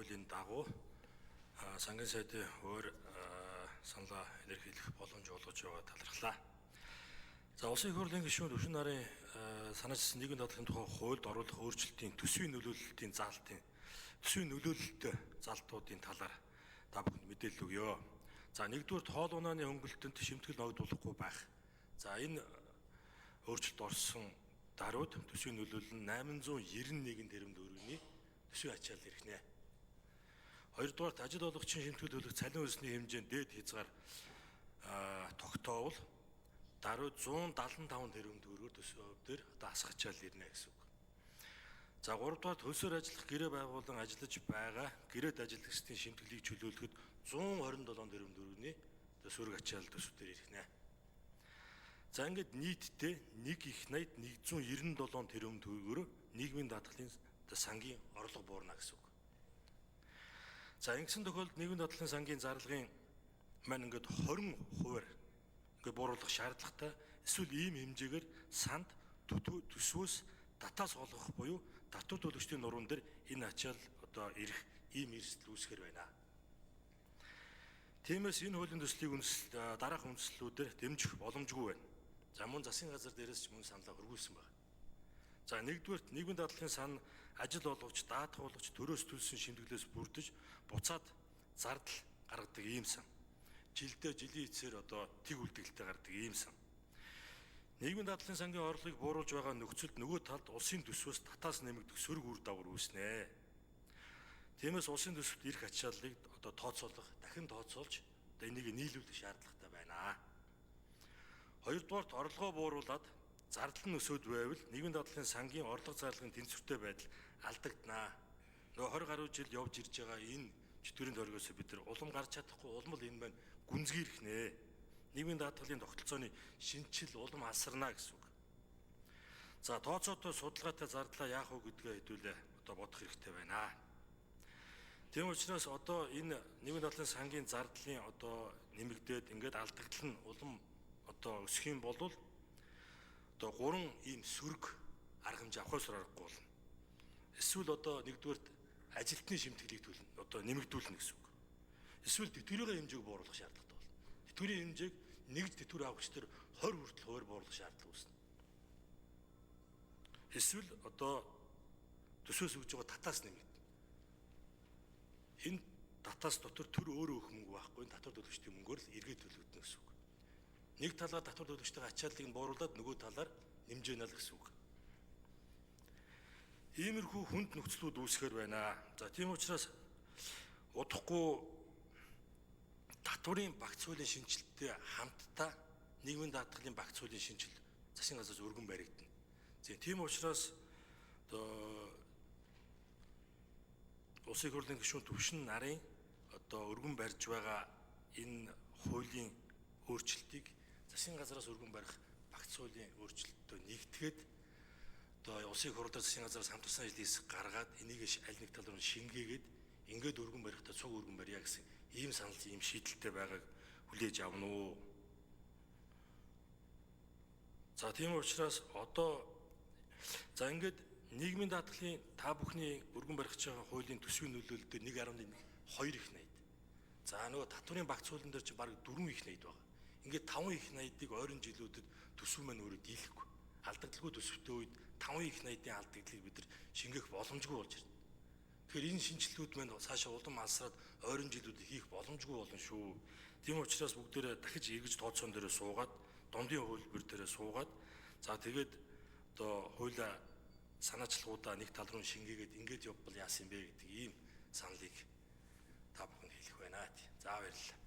хуулийн дагуу сангийн сайдын өөр саналаа илэрхийлэх боломж олгож байгаа талархлаа. За улсын их хурлын гишүүн өвчин нарын санаачилсан нийгмийн даатгалын тухай хуульд оруулах өөрчлөлтийн төсвийн нөлөөлөлтийн залтуудын талаар та бүхэнд мэдээлэл өгье. За нэгдүгээр хоол унааны хөнгөлөлтөнд шимтгэл ногдуулахгүй байх. За энэ өөрчлөлт орсон даруйд төсвийн нөлөөлөл нь 891 тэрбум төгрөгийн төсвийн ачаалал ирэх нэ. Хоёрдугаарт ажил олгогчийн шимтгэл төлөх цалин өсний хэмжээнд дээд хязгаар тогтоовол даруйд 175 тэрбум төгрөгөөр төсөв дээр одоо асах ачаалал ирнэ гэсэн үг. За гуравдугаарт хөлсөөр ажиллах гэрээ байгуулан ажиллаж байгаа гэрээд ажилтгчдын шимтгэлийг чөлөөлөхөд 127 тэрбум төгрөгийн сөрөг ачаалал төсөв дээр ирэх нэ. За ингээд нийтдээ 197 тэрбум төгрөгөөр нийгмийн даатгалын сангийн орлого буурна гэсэн үг. За ингэсэн тохиолдолд нийгмийн даатгалын сангийн зарлагын маань ингээд 20% ингээд бууруулах шаардлагатай эсвэл ийм хэмжээгээр санд төсвөөс татаас олгох буюу татвар төлөгчдийн нуруунд дээр энэ ачаал одоо ирэх ийм эрсдэл үүсгэр байна. Тиймээс энэ хуулийн төслийг дараах үндэслэлүүдээр дэмжих боломжгүй байна. За мөн засгийн газар дээрээс ч мөн саналаа хөргүүлсэн байна. За нэгдүгээрт нийгмийн даатгалын сан ажил олгогч, даатгуулагч төрөөс төлсөн шимтгэлээс бүрдэж буцаад зардал гаргадаг ийм сан. Жилдээ жилийн эцээр одоо тэг үлдэгдэлтэй гардаг ийм сан. Нийгмийн даатгалын сангийн орлогыг бууруулж байгаа нөхцөлд нөгөө талд улсын төсвөөс татаас нэмэгдэх сөрөг үр дагавар үүснэ. Тиймээс улсын төсөвт ирэх ачааллыг одоо дахин тооцоолж одоо энийг нийлүүлэх шаардлагатай байна. Хоёрдугаарт орлогоо бууруулад зардал нь өсөд байвал нийгмийн даатгалын сангийн орлого зарлагын тэнцвэртэй байдал алдагдана. Нөгөө 20 гаруй жил явж ирж байгаа энэ чөтгөрийн тойргоос бид нар улам гарч чадахгүй улмал энэ маань гүнзгийрэх нэ. Нийгмийн даатгалын тогтолцооны шинжил улам алсарна гэсэн үг. За тооцоотой судалгаатай зардлаа яах вэ гэдгээ хэдүүлээ одоо бодох хэрэгтэй байна. Тийм учраас одоо энэ нийгмийн даатгалын сангийн зардлын одоо нэмэгдээд ингээд алдагдал нь улам одоо өсөх юм бол одоо 3 ийм сөрөг арга хэмжээ авахаас аргагүй болно. Эсвэл одоо нэгдүгээрт ажилтны шимтгэлийг одоо нэмэгдүүлнэ гэсэн үг. Эсвэл тэтгэврийн хэмжээг бууруулах шаардлагатай болно. Тэтгэврийн хэмжээг нэгж тэтгэвэр авахч төр 20 хүртэл хуваар бууруулах шаардлага үүснэ. Эсвэл одоо төсөөс өгж байгаа татаас нэмэгдэнэ. Энэ татаас дотор төр өөрөө өгөх мөнгө байхгүй, татвар төлөгчдийн мөнгөөр л эргээд төлөгдөнө гэсэн үг. Нэг талаар татвар төлөгчдийн ачааллыг бууруулад нөгөө талаар нэмжээнэ л гэсэн үг. Иймэрхүү хүнд нөхцлүүд үүсгэр байна. За тийм учраас удахгүй татварын багц хуулийн шинжилттэй хамтдаа нийгмийн даатгалын багц хуулийн шинжилт засгийн газраас өргөн баригдана. Тийм учраас одоо улсын их хурлын гишүүн өвчин нарын одоо өргөн барьж байгаа энэ хуулийн өөрчлөлтийг засгийн газраас өргөн барих багц хуулийн өөрчлөлтөд нэгтгэхэд одоо улсын их хурлаар засгийн газраас хамтарсан ажлын хэсэг гаргаад энийг аль нэг тал руу шингээгээд ингээд өргөн барихтаа цуг өргөн барья гэсэн ийм санал ийм шийдэлтэй байгааг хүлээж авна уу. За тийм учраас одоо за ингээд нийгмийн даатгалын та бүхний өргөн барих гэж байгаа хуулийн төсвийн нөлөөлөл дээр 1.2 их найд. За нөгөө татварын багц хуулийн дээр чи бараг 4 их найд байгаа. Ингээд 5 их найдыг ойрын жилүүдэд төсөв маань өөрөө дийлэхгүй. Алдагдaltaгүй төсөвтэй үед 5 их найдын алдагдлыг бид нар шингээх боломжгүй болж ирнэ. Тэгэхээр энэ шинжилгүүд маань цаашаа улам алсраад ойрын жилүүдэд хийх боломжгүй болно шүү. Тийм учраас бүгдээрээ дахиж эргэж тооцоон дээрээ суугаад, дундын хуулбар дээрээ суугаад, за тэгээд одоо хуулиа санаачлагуудаа нэг тал руу шингээгээд ингээд явбал яасан бэ гэдэг ийм саналыг та бүхэнд хэлэх байна. За баярлалаа.